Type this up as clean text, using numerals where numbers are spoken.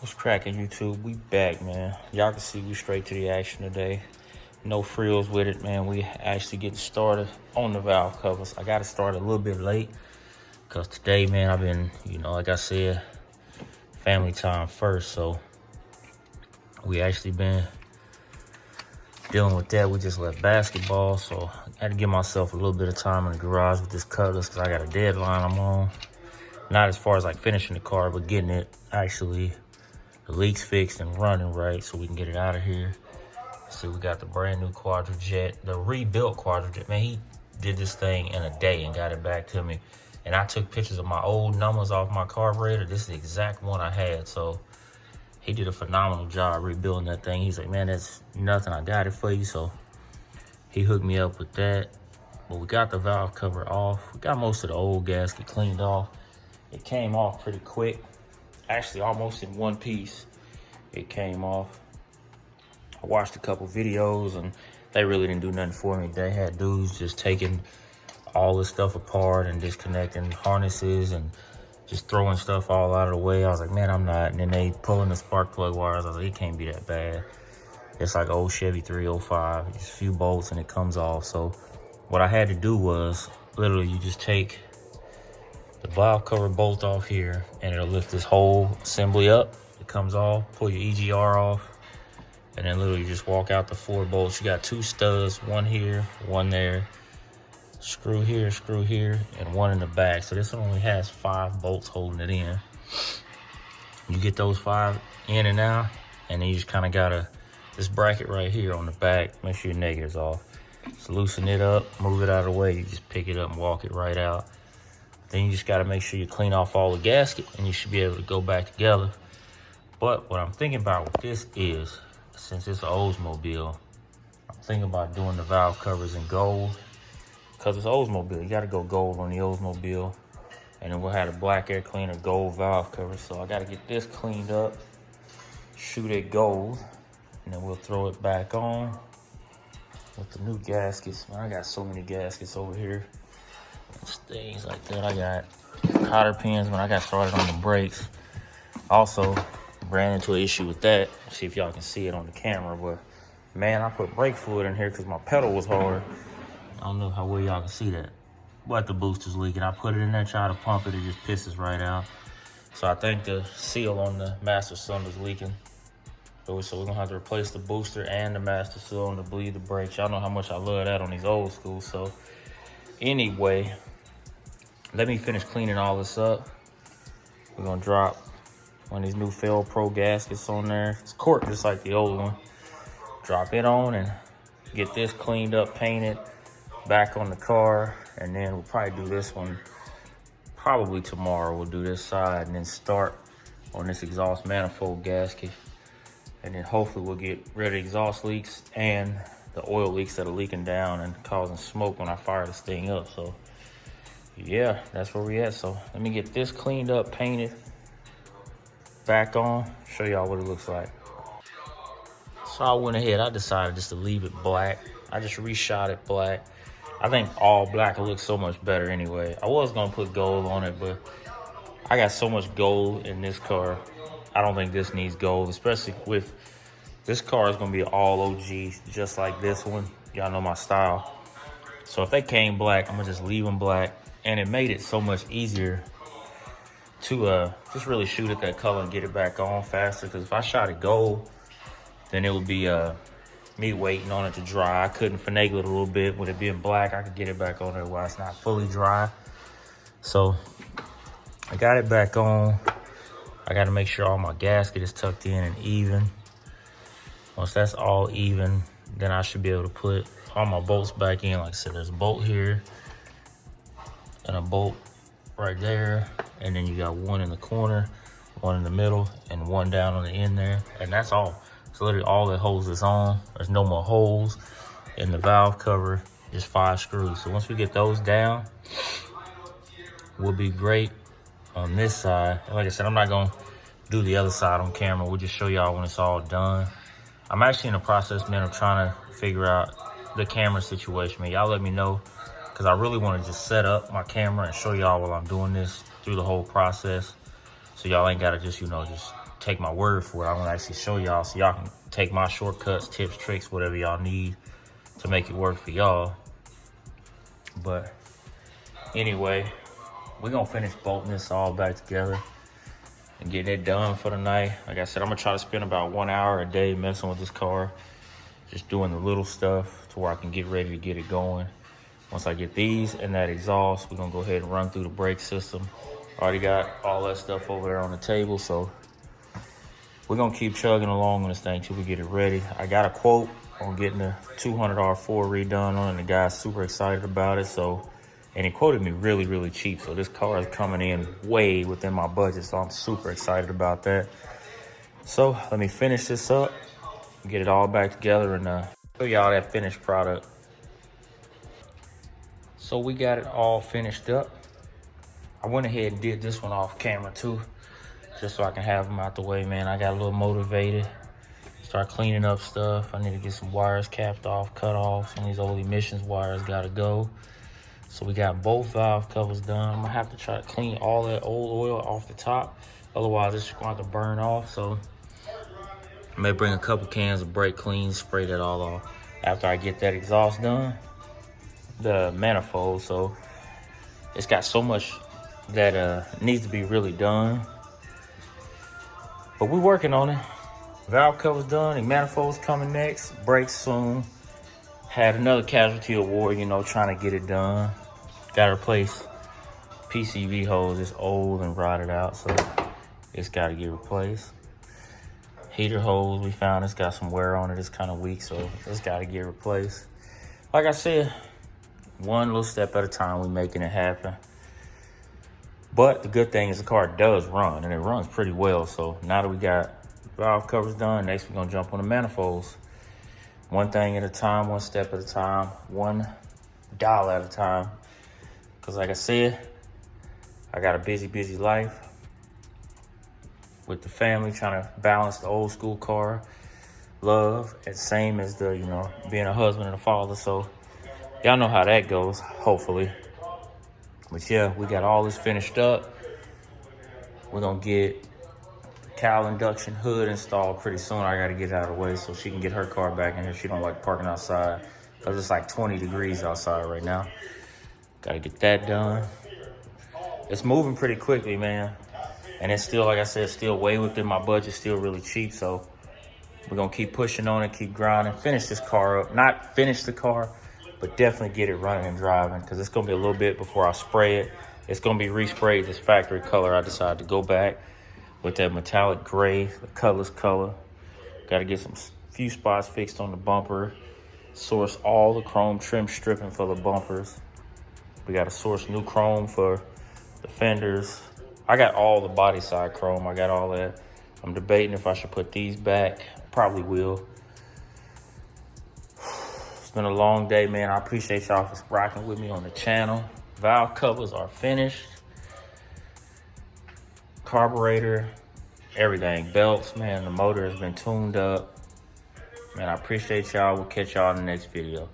What's cracking, YouTube? We back, man. Y'all can see we straight to the action today. No frills with it, man. We actually getting started on the valve covers. I got to start a little bit late because today, man, I've been, like I said, family time first. So we actually been dealing with that. We just left basketball, so I had to give myself a little bit of time in the garage with this Cutlass because I got a deadline I'm on. Not as far as like finishing the car, but getting it actually the leaks fixed and running right so we can get it out of here. See, we got the brand new Quadrajet, the rebuilt Quadrajet. Man, he did this thing in a day and got it back to me. And I took pictures of my old numbers off my carburetor. This is the exact one I had. So he did a phenomenal job rebuilding that thing. He's like, man, that's nothing. I got it for you. So he hooked me up with that. But we got the valve cover off. We got most of the old gasket cleaned off. It came off pretty quick. Actually, almost in one piece, it came off. I watched a couple videos and they really didn't do nothing for me. They had dudes just taking all this stuff apart and disconnecting harnesses and just throwing stuff all out of the way. I was like, man, I'm not. And then they pulling the spark plug wires. I was like, it can't be that bad. It's like old Chevy 305, just a few bolts and it comes off. So what I had to do was literally you just take the valve cover bolt off here and it'll lift this whole assembly up. It comes off, pull your EGR off, and then literally just walk out the 4 bolts. You got 2 studs, one here, one there, screw here, and one in the back. So this one only has 5 bolts holding it in. You get those 5 in and out, and then you just kind of got this bracket right here on the back. Make sure your negative's off. Just loosen it up, move it out of the way. You just pick it up and walk it right out. Then you just got to make sure you clean off all the gasket and you should be able to go back together. But what I'm thinking about with this is, since it's an Oldsmobile, I'm thinking about doing the valve covers in gold. Because it's Oldsmobile, you got to go gold on the Oldsmobile. And then we'll have the black air cleaner gold valve cover. So I got to get this cleaned up, shoot it gold, and then we'll throw it back on with the new gaskets. Man, I got so many gaskets over here. Things like that. I got cotter pins when I got started on the brakes. Also ran into an issue with that. See if y'all can see it on the camera, but man, I put brake fluid in here because my pedal was hard. I don't know how well y'all can see that, but the booster's leaking. I put it in there, try to pump it, it just pisses right out. So I think the seal on the master cylinder's leaking. So we're gonna have to replace the booster and the master cylinder to bleed the brakes. Y'all know how much I love that on these old school. So anyway, let me finish cleaning all this up. We're gonna drop one of these new Fel Pro gaskets on there. It's corked just like the old one. Drop it on and get this cleaned up, painted, back on the car. And then we'll probably do this one probably tomorrow. We'll do this side and then start on this exhaust manifold gasket. And then hopefully we'll get rid of the exhaust leaks and the oil leaks that are leaking down and causing smoke when I fire this thing up. So yeah, that's where we at. So let me get this cleaned up, painted, back on, show y'all what it looks like. So I went ahead, I decided just to leave it black. I just reshot it black. I think all black will look so much better anyway. I was gonna put gold on it, but I got so much gold in this car. I don't think this needs gold, especially with this car is gonna be all OG, just like this one. Y'all know my style. So if they came black, I'm gonna just leave them black. And it made it so much easier to just really shoot at that color and get it back on faster. Because if I shot it gold, then it would be me waiting on it to dry. I couldn't finagle it a little bit. With it being black, I could get it back on there while it's not fully dry. So I got it back on. I got to make sure all my gasket is tucked in and even. Once that's all even, then I should be able to put all my bolts back in. Like I said, there's a bolt here and a bolt right there. And then you got one in the corner, one in the middle, and one down on the end there. And that's all. So literally all that holds this on. There's no more holes in the valve cover, just 5 screws. So once we get those down, we'll be great on this side. And like I said, I'm not gonna do the other side on camera. We'll just show y'all when it's all done. I'm actually in the process, man, of trying to figure out the camera situation, man. Y'all let me know, because I really want to just set up my camera and show y'all while I'm doing this through the whole process. So y'all ain't got to just, just take my word for it. I want to actually show y'all so y'all can take my shortcuts, tips, tricks, whatever y'all need to make it work for y'all. But anyway, we're gonna finish bolting this all back together and getting it done for the night. Like I said, I'm gonna try to spend about 1 hour a day messing with this car, just doing the little stuff to where I can get ready to get it going. Once I get these and that exhaust, we're gonna go ahead and run through the brake system. Already got all that stuff over there on the table, so we're gonna keep chugging along on this thing till we get it ready. I got a quote on getting the 200 R4 redone on it, and the guy's super excited about it. So, and he quoted me really, really cheap. So this car is coming in way within my budget, so I'm super excited about that. So let me finish this up, get it all back together, and show y'all that finished product. So we got it all finished up. I went ahead and did this one off camera too, just so I can have them out the way, man. I got a little motivated, start cleaning up stuff. I need to get some wires capped off, cut off. Some of these old emissions wires gotta go. So we got both valve covers done. I'm gonna have to try to clean all that old oil off the top. Otherwise it's going to burn off. So I may bring a couple cans of brake clean, spray that all off after I get that exhaust done. The manifold, so it's got so much that needs to be really done, but we're working on it. Valve cover's done, and manifold's coming next, brakes soon. Had another casualty award, you know, trying to get it done. Got to replace PCV hose. It's old and rotted out, so it's got to get replaced. Heater hose, we found it's got some wear on it. It's kind of weak, so it's got to get replaced. Like I said, one little step at a time, we making it happen. But the good thing is the car does run, and it runs pretty well. So now that we got valve covers done, next we're gonna jump on the manifolds. One thing at a time, one step at a time, $1 at a time. Because like I said, I got a busy life with the family, trying to balance the old school car love, and same as the, you know, being a husband and a father. So y'all know how that goes, hopefully. But yeah, we got all this finished up. We're gonna get Cal induction hood installed pretty soon. I gotta get it out of the way so she can get her car back in here. She don't like parking outside because it's like 20 degrees outside right now. Gotta get that done. It's moving pretty quickly, man. And it's still, like I said, still way within my budget, still really cheap. So we're gonna keep pushing on it, keep grinding, finish this car up. Not finish the car, but definitely get it running and driving, because it's gonna be a little bit before I spray it. It's gonna be resprayed this factory color. I decided to go back with that metallic gray, the Cutlass color. Gotta get some few spots fixed on the bumper. Source all the chrome trim stripping for the bumpers. We gotta source new chrome for the fenders. I got all the body side chrome. I got all that. I'm debating if I should put these back. Probably will. It's been a long day, man. I appreciate y'all for rocking with me on the channel. Valve covers are finished. Carburetor, everything. Belts, man. The motor has been tuned up. Man, I appreciate y'all. We'll catch y'all in the next video.